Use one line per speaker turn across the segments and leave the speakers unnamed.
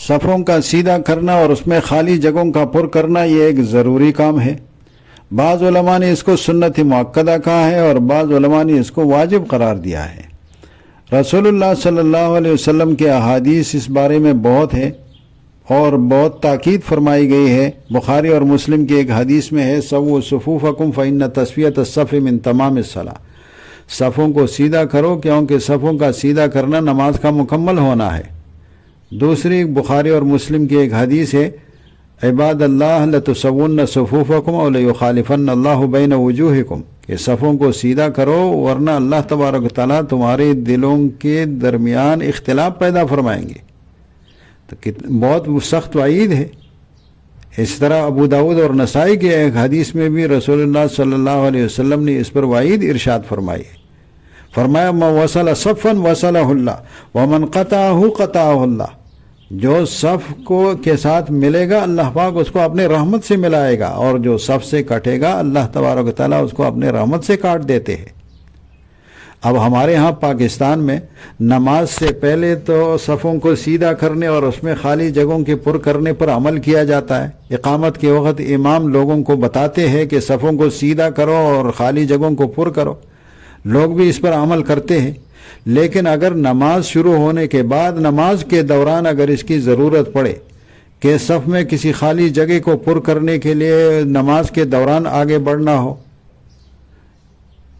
صفوں کا سیدھا کرنا اور اس میں خالی جگہوں کا پر کرنا یہ ایک ضروری کام ہے۔ بعض علماء نے اس کو سنت مؤکدہ کہا ہے اور بعض علماء نے اس کو واجب قرار دیا ہے۔ رسول اللہ صلی اللہ علیہ وسلم کے احادیث اس بارے میں بہت ہے اور بہت تاکید فرمائی گئی ہے۔ بخاری اور مسلم کی ایک حدیث میں ہے سووا صفوفکم فإن تسویۃ الصف من تمام الصلاۃ، صفوں کو سیدھا کرو کیونکہ صفوں کا سیدھا کرنا نماز کا مکمل ہونا ہے۔ دوسری بخاری اور مسلم کی ایک حدیث ہے عباد اللہ لتسون صفوفکم او لیخالفن اللہ بین وجوہکم، کہ صفوں کو سیدھا کرو ورنہ اللہ تبارک و تعالیٰ تمہارے دلوں کے درمیان اختلاف پیدا فرمائیں گے۔ تو بہت سخت وعید ہے۔ اس طرح ابو داود اور نسائی کے ایک حدیث میں بھی رسول اللہ صلی اللہ علیہ وسلم نے اس پر وعید ارشاد فرمائی ہے۔ فرمایا من وصل صفا وصلہ اللہ ومن قطعہ قطعہ اللہ، جو صف کے ساتھ ملے گا اللہ پاک اس کو اپنے رحمت سے ملائے گا، اور جو صف سے کٹے گا اللہ تبارک و تعالیٰ اس کو اپنے رحمت سے کاٹ دیتے ہیں۔ اب ہمارے ہاں پاکستان میں نماز سے پہلے تو صفوں کو سیدھا کرنے اور اس میں خالی جگہوں کے پر کرنے پر عمل کیا جاتا ہے۔ اقامت کے وقت امام لوگوں کو بتاتے ہیں کہ صفوں کو سیدھا کرو اور خالی جگہوں کو پر کرو، لوگ بھی اس پر عمل کرتے ہیں۔ لیکن اگر نماز شروع ہونے کے بعد نماز کے دوران اگر اس کی ضرورت پڑے کہ صف میں کسی خالی جگہ کو پر کرنے کے لیے نماز کے دوران آگے بڑھنا ہو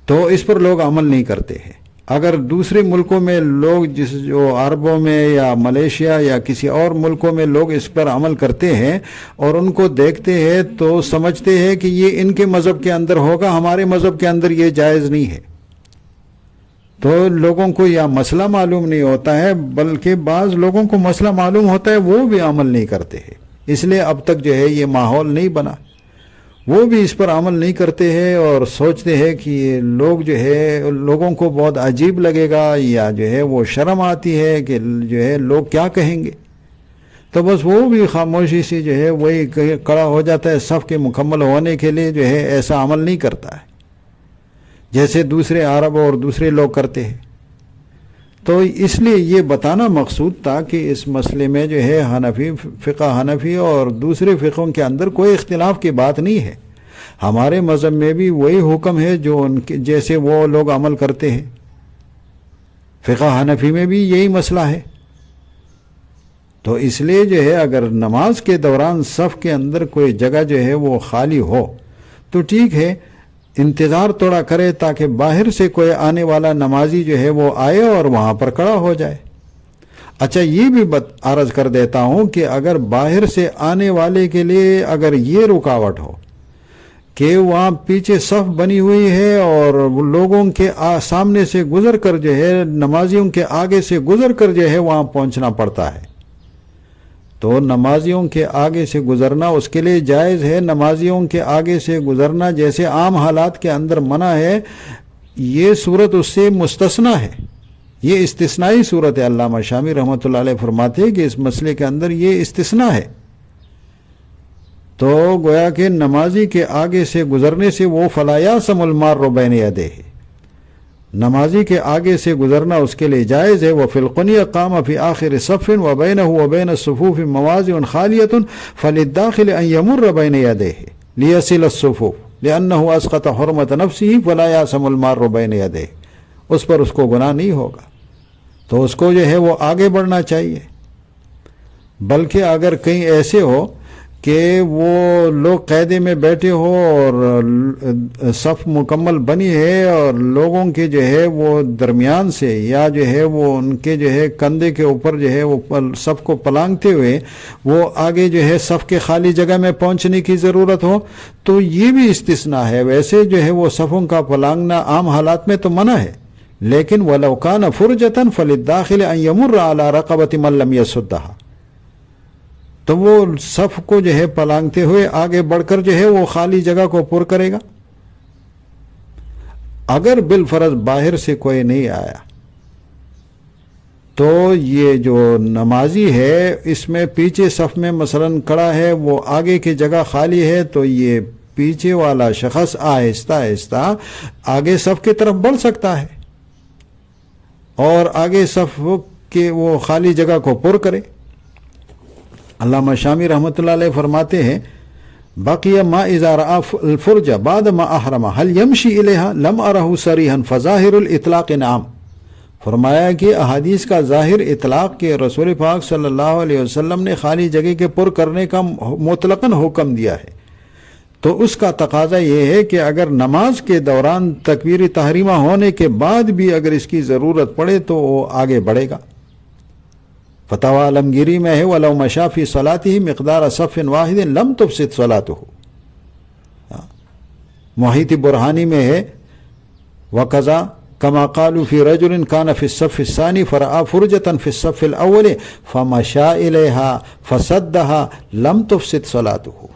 تو اس پر لوگ عمل نہیں کرتے ہیں۔ اگر دوسرے ملکوں میں لوگ جو عربوں میں یا ملیشیا یا کسی اور ملکوں میں لوگ اس پر عمل کرتے ہیں اور ان کو دیکھتے ہیں تو سمجھتے ہیں کہ یہ ان کے مذہب کے اندر ہوگا، ہمارے مذہب کے اندر یہ جائز نہیں ہے۔ تو لوگوں کو یہ مسئلہ معلوم نہیں ہوتا ہے، بلکہ بعض لوگوں کو مسئلہ معلوم ہوتا ہے وہ بھی عمل نہیں کرتے ہیں۔ اس لیے اب تک جو ہے یہ ماحول نہیں بنا، وہ بھی اس پر عمل نہیں کرتے ہیں اور سوچتے ہیں کہ یہ لوگ جو ہے لوگوں کو بہت عجیب لگے گا یا جو ہے وہ شرم آتی ہے کہ جو ہے لوگ کیا کہیں گے، تو بس وہ بھی خاموشی سے جو ہے وہی کڑا ہو جاتا ہے، صف کے مکمل ہونے کے لیے جو ہے ایسا عمل نہیں کرتا ہے جیسے دوسرے عرب اور دوسرے لوگ کرتے ہیں۔ تو اس لیے یہ بتانا مقصود تھا کہ اس مسئلے میں جو ہے فقہ حنفی اور دوسرے فقہوں کے اندر کوئی اختلاف کی بات نہیں ہے۔ ہمارے مذہب میں بھی وہی حکم ہے جو ان کے جیسے وہ لوگ عمل کرتے ہیں، فقہ حنفی میں بھی یہی مسئلہ ہے۔ تو اس لیے جو ہے اگر نماز کے دوران صف کے اندر کوئی جگہ جو ہے وہ خالی ہو تو ٹھیک ہے، انتظار تھوڑا کرے تاکہ باہر سے کوئی آنے والا نمازی جو ہے وہ آئے اور وہاں پر کھڑا ہو جائے۔ اچھا یہ بھی عرض کر دیتا ہوں کہ اگر باہر سے آنے والے کے لیے اگر یہ رکاوٹ ہو کہ وہاں پیچھے صف بنی ہوئی ہے اور لوگوں کے سامنے سے گزر کر جو ہے نمازیوں کے آگے سے گزر کر جو ہے وہاں پہنچنا پڑتا ہے، تو نمازیوں کے آگے سے گزرنا اس کے لیے جائز ہے۔ نمازیوں کے آگے سے گزرنا جیسے عام حالات کے اندر منع ہے، یہ صورت اس سے مستثنا ہے، یہ استثنائی صورت ہے۔ علامہ شامی رحمۃ اللہ علیہ فرماتے ہیں کہ اس مسئلے کے اندر یہ استثناء ہے۔ تو گویا کہ نمازی کے آگے سے گزرنے سے وہ فلا یأسم المار بین یدیہ، نمازی کے آگے سے گزرنا اس کے لیے جائز ہے۔ وفی القنی قام فی آخر صف وبینہ وبین الصفوف مواضع خالیۃ فللداخل ان یمر بین یدیہ لیصل الصفوف لانہ اسقط حرمۃ نفسہ فلا یأسم المار بین یدیہ، اس پر اس کو گناہ نہیں ہوگا، تو اس کو جو ہے وہ آگے بڑھنا چاہیے۔ بلکہ اگر کہیں ایسے ہو کہ وہ لوگ قاعدے میں بیٹھے ہو اور صف مکمل بنی ہے اور لوگوں کے جو ہے وہ درمیان سے یا جو ہے وہ ان کے جو ہے کندھے کے اوپر جو ہے وہ صف کو پلانگتے ہوئے وہ آگے جو ہے صف کے خالی جگہ میں پہنچنے کی ضرورت ہو تو یہ بھی استثناء ہے۔ ویسے جو ہے وہ صفوں کا پلانگنا عام حالات میں تو منع ہے، لیکن وَلَوْ كَانَ فُرْجَةً فَلِلدَّاخِلِ أَن يَمُرَّ عَلَى رَقَبَةِ مَن لَّمْ يَسُدَّهَا، تو وہ صف کو جو ہے پلانگتے ہوئے آگے بڑھ کر جو ہے وہ خالی جگہ کو پر کرے گا۔ اگر بالفرض باہر سے کوئی نہیں آیا تو یہ جو نمازی ہے اس میں پیچھے صف میں مثلاً کھڑا ہے، وہ آگے کی جگہ خالی ہے، تو یہ پیچھے والا شخص آہستہ آہستہ آگے صف کی طرف بڑھ سکتا ہے اور آگے صف کے وہ خالی جگہ کو پر کرے۔ علامہ شامی رحمۃ اللہ علیہ فرماتے ہیں بقی ما اذا رأى الفرج بعد ما احرم هل يمشي اليها لم اره صريحا فظاهر الاطلاق نعم. فرمایا کہ احادیث کا ظاہر اطلاق کے رسول پاک صلی اللہ علیہ وسلم نے خالی جگہ کے پر کرنے کا مطلقاً حکم دیا ہے، تو اس کا تقاضا یہ ہے کہ اگر نماز کے دوران تکبیر تحریمہ ہونے کے بعد بھی اگر اس کی ضرورت پڑے تو وہ آگے بڑھے گا. فتاوی عالمگیری میں ہے وَلَوْ مَشَى فِي صَلَاتِهِ مِقْدَارَ صَفٍ وَاحِدٍ لَمْ تُفْسِدْ صَلَاتُهُ. محیط برہانی میں ہے وَقَضَى كَمَا قَالُوا فِي رَجُلٍ كَانَ فِي الصَّفِّ الثَّانِي فَرَأَى فُرْجَةً فِي الصَّفِّ الْأَوَّلِ فَمَشَى إِلَيْهَا فَسَدَّهَا لَمْ تُفْسِدْ صَلَاتُهُ.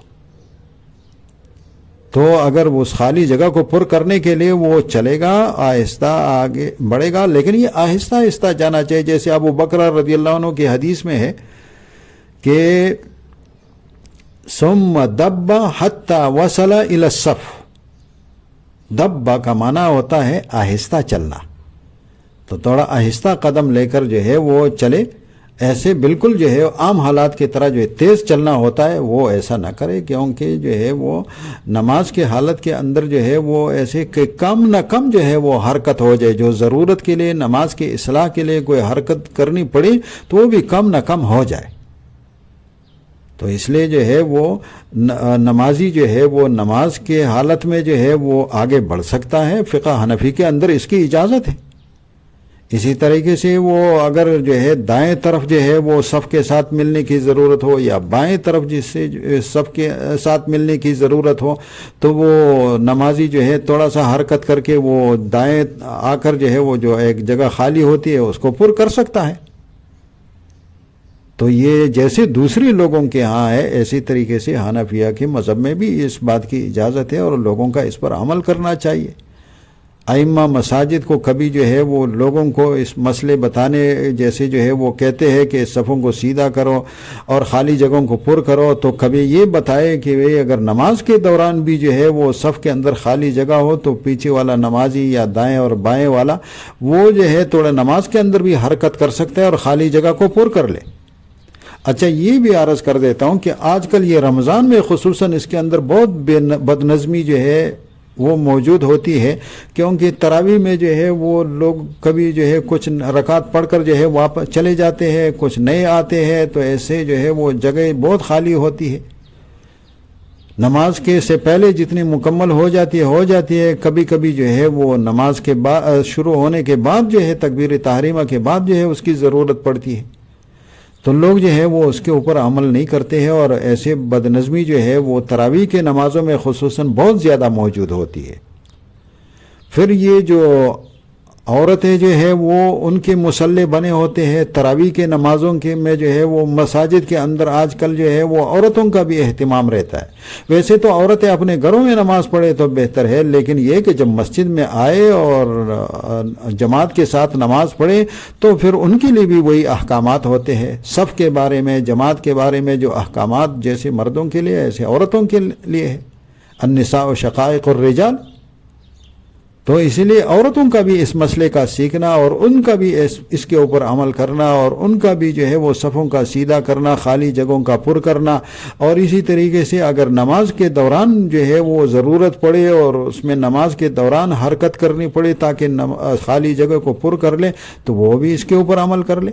تو اگر وہ اس خالی جگہ کو پر کرنے کے لیے وہ چلے گا، آہستہ آگے بڑھے گا، لیکن یہ آہستہ آہستہ جانا چاہیے. جیسے ابو بکر رضی اللہ عنہ کی حدیث میں ہے کہ ثم دب حتی وصل الی الصف. دبا کا معنی ہوتا ہے آہستہ چلنا، تو تھوڑا آہستہ قدم لے کر جو ہے وہ چلے. ایسے بالکل جو ہے عام حالات کی طرح جو ہے تیز چلنا ہوتا ہے وہ ایسا نہ کرے، کیونکہ جو ہے وہ نماز کے حالت کے اندر جو ہے وہ ایسے کہ کم نہ کم جو ہے وہ حرکت ہو جائے. جو ضرورت کے لیے نماز کی اصلاح کے لیے کوئی حرکت کرنی پڑے تو وہ بھی کم نہ کم ہو جائے. تو اس لیے جو ہے وہ نمازی جو ہے وہ نماز کے حالت میں جو ہے وہ آگے بڑھ سکتا ہے. فقہ حنفی کے اندر اس کی اجازت ہے. اسی طریقے سے وہ اگر جو ہے دائیں طرف جو ہے وہ صف کے ساتھ ملنے کی ضرورت ہو یا بائیں طرف جس سے صف کے ساتھ ملنے کی ضرورت ہو تو وہ نمازی جو ہے تھوڑا سا حرکت کر کے وہ دائیں آ کر جو ہے وہ جو ایک جگہ خالی ہوتی ہے اس کو پر کر سکتا ہے. تو یہ جیسے دوسرے لوگوں کے ہاں ہے اسی طریقے سے حنفیہ کے مذہب میں بھی اس بات کی اجازت ہے اور لوگوں کا اس پر عمل کرنا چاہیے. ائمہ مساجد کو کبھی جو ہے وہ لوگوں کو اس مسئلے بتانے جیسے جو ہے وہ کہتے ہیں کہ صفوں کو سیدھا کرو اور خالی جگہوں کو پر کرو، تو کبھی یہ بتائے کہ اگر نماز کے دوران بھی جو ہے وہ صف کے اندر خالی جگہ ہو تو پیچھے والا نمازی یا دائیں اور بائیں والا وہ جو ہے تھوڑا نماز کے اندر بھی حرکت کر سکتا ہے اور خالی جگہ کو پر کر لے. اچھا یہ بھی عرض کر دیتا ہوں کہ آج کل یہ رمضان میں خصوصاً اس کے اندر بہت بد نظمی جو ہے وہ موجود ہوتی ہے، کیونکہ تراویح میں جو ہے وہ لوگ کبھی جو ہے کچھ رکعت پڑھ کر جو ہے واپس چلے جاتے ہیں، کچھ نئے آتے ہیں، تو ایسے جو ہے وہ جگہ بہت خالی ہوتی ہے. نماز کے سے پہلے جتنی مکمل ہو جاتی ہے. کبھی کبھی جو ہے وہ نماز کے بعد شروع ہونے کے بعد جو ہے تکبیر تحریمہ کے بعد جو ہے اس کی ضرورت پڑتی ہے، تو لوگ جو ہے وہ اس کے اوپر عمل نہیں کرتے ہیں اور ایسے بدنظمی جو ہے وہ تراویح کے نمازوں میں خصوصاً بہت زیادہ موجود ہوتی ہے. پھر یہ جو عورتیں جو ہے وہ ان کے مصلے بنے ہوتے ہیں تراویح کے نمازوں کے میں جو ہے وہ مساجد کے اندر آج کل جو ہے وہ عورتوں کا بھی اہتمام رہتا ہے. ویسے تو عورتیں اپنے گھروں میں نماز پڑھے تو بہتر ہے، لیکن یہ کہ جب مسجد میں آئے اور جماعت کے ساتھ نماز پڑھے تو پھر ان کے لیے بھی وہی احکامات ہوتے ہیں. صف کے بارے میں، جماعت کے بارے میں جو احکامات جیسے مردوں کے لیے ایسے عورتوں کے لیے ہے. النساء شقائق الرجال. تو اسی لیے عورتوں کا بھی اس مسئلے کا سیکھنا اور ان کا بھی اس کے اوپر عمل کرنا اور ان کا بھی جو ہے وہ صفوں کا سیدھا کرنا، خالی جگہوں کا پر کرنا. اور اسی طریقے سے اگر نماز کے دوران جو ہے وہ ضرورت پڑے اور اس میں نماز کے دوران حرکت کرنی پڑے تاکہ خالی جگہ کو پر کر لے تو وہ بھی اس کے اوپر عمل کر لے.